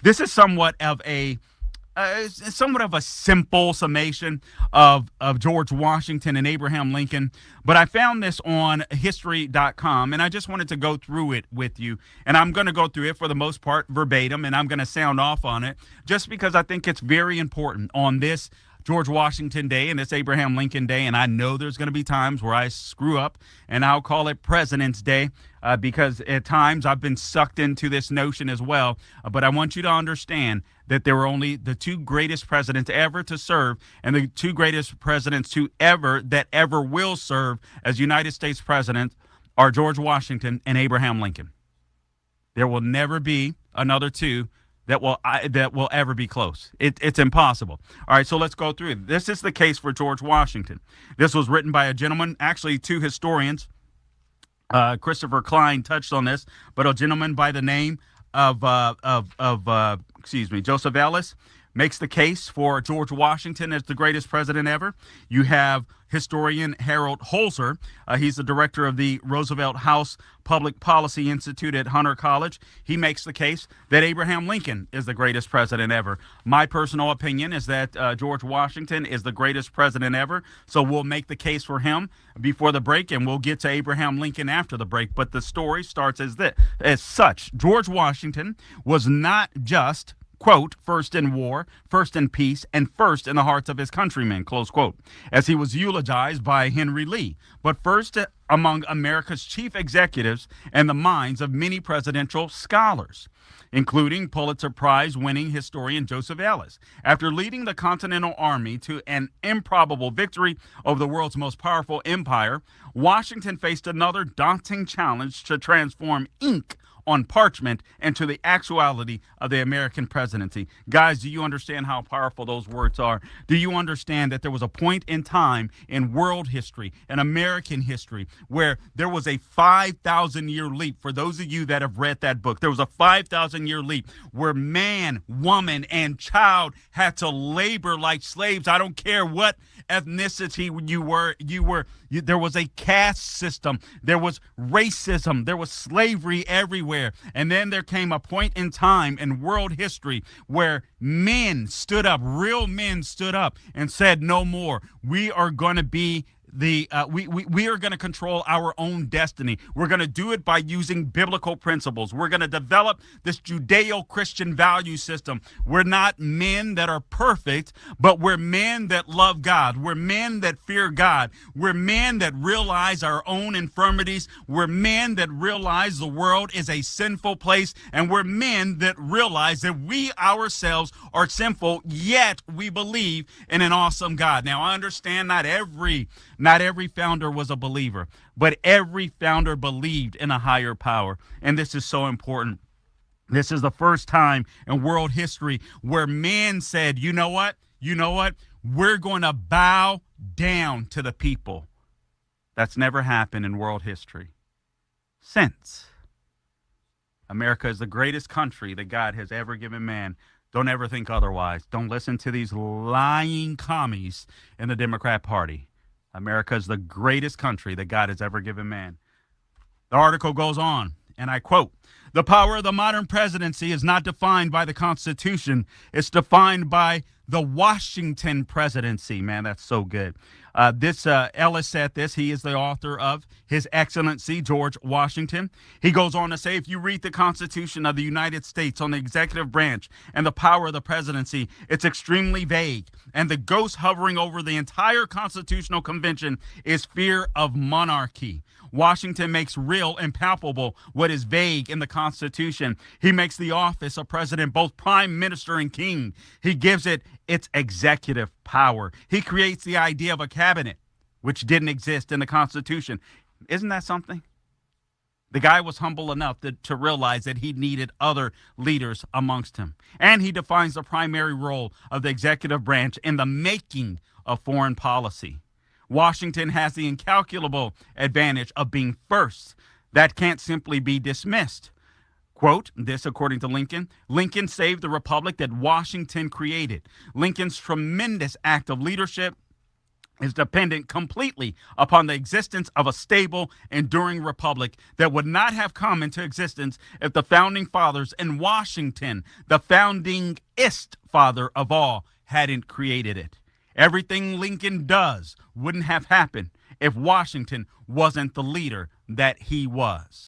This is somewhat of a simple summation of George Washington and Abraham Lincoln, but I found this on history.com, and I just wanted to go through it with you. And I'm going to go through it for the most part verbatim, and I'm going to sound off on it just because I think it's very important on this George Washington Day and this Abraham Lincoln Day. And I know there's going to be times where I screw up, and I'll call it President's Day because at times I've been sucked into this notion as well. But I want you to understand that there were only the two greatest presidents ever to serve, and the two greatest presidents that ever will serve as United States president are George Washington and Abraham Lincoln. There will never be another two that will ever be close. It's impossible. All right, so let's go through it. This is the case for George Washington. This was written by a gentleman, actually two historians. Christopher Klein touched on this, but a gentleman by the name of Joseph Ellis makes the case for George Washington as the greatest president ever. You have historian Harold Holzer. He's the director of the Roosevelt House Public Policy Institute at Hunter College. He makes the case that Abraham Lincoln is the greatest president ever. My personal opinion is that George Washington is the greatest president ever. So we'll make the case for him before the break, and we'll get to Abraham Lincoln after the break. But the story starts as such. George Washington was not just, quote, first in war, first in peace, and first in the hearts of his countrymen, close quote, as he was eulogized by Henry Lee, but first among America's chief executives and the minds of many presidential scholars, including Pulitzer Prize-winning historian Joseph Ellis. After leading the Continental Army to an improbable victory over the world's most powerful empire, Washington faced another daunting challenge to transform ink on parchment into the actuality of the American presidency. Guys, do you understand how powerful those words are? Do you understand that there was a point in time in world history, in American history, where there was a 5,000-year leap? For those of you that have read that book, there was a 5,000-year leap where man, woman, and child had to labor like slaves. I don't care what ethnicity you were. There was a caste system. There was racism. There was slavery everywhere. And then there came a point in time in world history where men stood up, real men stood up and said, no more. We are going to be we are going to control our own destiny. We're going to do it by using biblical principles. We're going to develop this Judeo-Christian value system. We're not men that are perfect, but we're men that love God. We're men that fear God. We're men that realize our own infirmities. We're men that realize the world is a sinful place, and we're men that realize that we ourselves are sinful, yet we believe in an awesome God. Now, I understand not every founder was a believer, but every founder believed in a higher power. And this is so important. This is the first time in world history where men said, you know what? We're going to bow down to the people. That's never happened in world history since. America is the greatest country that God has ever given man. Don't ever think otherwise. Don't listen to these lying commies in the Democrat Party. America is the greatest country that God has ever given man. The article goes on, and I quote, "The power of the modern presidency is not defined by the Constitution. It's defined by the Washington presidency." Man, that's so good. Ellis said this. He is the author of His Excellency George Washington. He goes on to say, if you read the Constitution of the United States on the executive branch and the power of the presidency, it's extremely vague. And the ghost hovering over the entire Constitutional Convention is fear of monarchy. Washington makes real and palpable what is vague in the Constitution. He makes the office of president both prime minister and king. He gives it its executive power. He creates the idea of a cabinet, which didn't exist in the Constitution. Isn't that something? The guy was humble enough to realize that he needed other leaders amongst him. And he defines the primary role of the executive branch in the making of foreign policy. Washington has the incalculable advantage of being first. That can't simply be dismissed. Quote, this according to Lincoln, Lincoln saved the republic that Washington created. Lincoln's tremendous act of leadership is dependent completely upon the existence of a stable, enduring republic that would not have come into existence if the founding fathers in Washington, the foundingest father of all, hadn't created it. Everything Lincoln does wouldn't have happened if Washington wasn't the leader that he was.